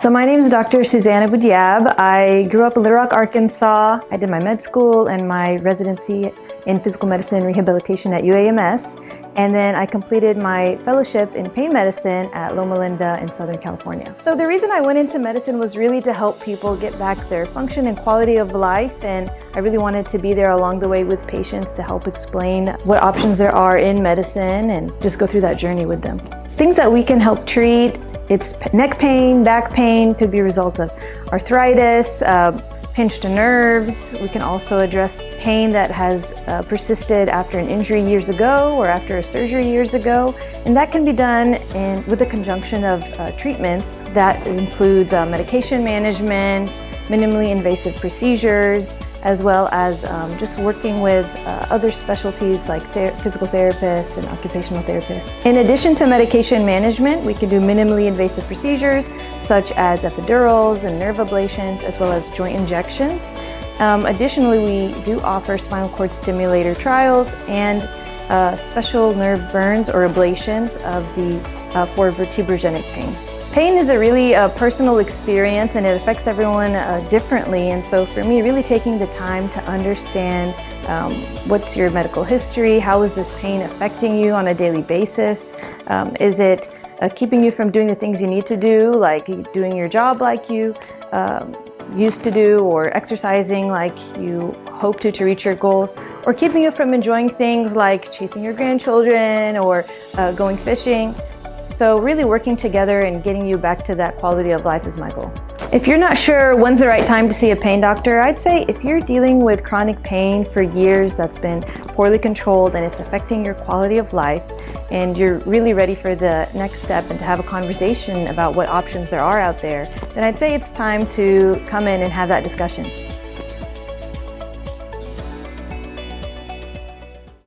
So my name is Dr. Suzanne Abou-Diab. I grew up in Little Rock, Arkansas. I did my med school and my residency in physical medicine and rehabilitation at UAMS. And then I completed my fellowship in pain medicine at Loma Linda in Southern California. So the reason I went into medicine was really to help people get back their function and quality of life. And I really wanted to be there along the way with patients to help explain what options there are in medicine and just go through that journey with them. Things that we can help treat: it's neck pain, back pain, could be a result of arthritis, pinched nerves. We can also address pain that has persisted after an injury years ago or after a surgery years ago. And that can be done with a conjunction of treatments that includes medication management, minimally invasive procedures, as well as just working with other specialties like physical therapists and occupational therapists. In addition to medication management, we can do minimally invasive procedures such as epidurals and nerve ablations, as well as joint injections. Additionally, we do offer spinal cord stimulator trials and special nerve burns or ablations for vertebrogenic pain. Pain is a really personal experience, and it affects everyone differently. And so for me, really taking the time to understand what's your medical history, how is this pain affecting you on a daily basis? Is it keeping you from doing the things you need to do, like doing your job like you used to do, or exercising like you hope to reach your goals, or keeping you from enjoying things like chasing your grandchildren or going fishing? So really working together and getting you back to that quality of life is my goal. If you're not sure when's the right time to see a pain doctor, I'd say if you're dealing with chronic pain for years that's been poorly controlled and it's affecting your quality of life, and you're really ready for the next step and to have a conversation about what options there are out there, then I'd say it's time to come in and have that discussion.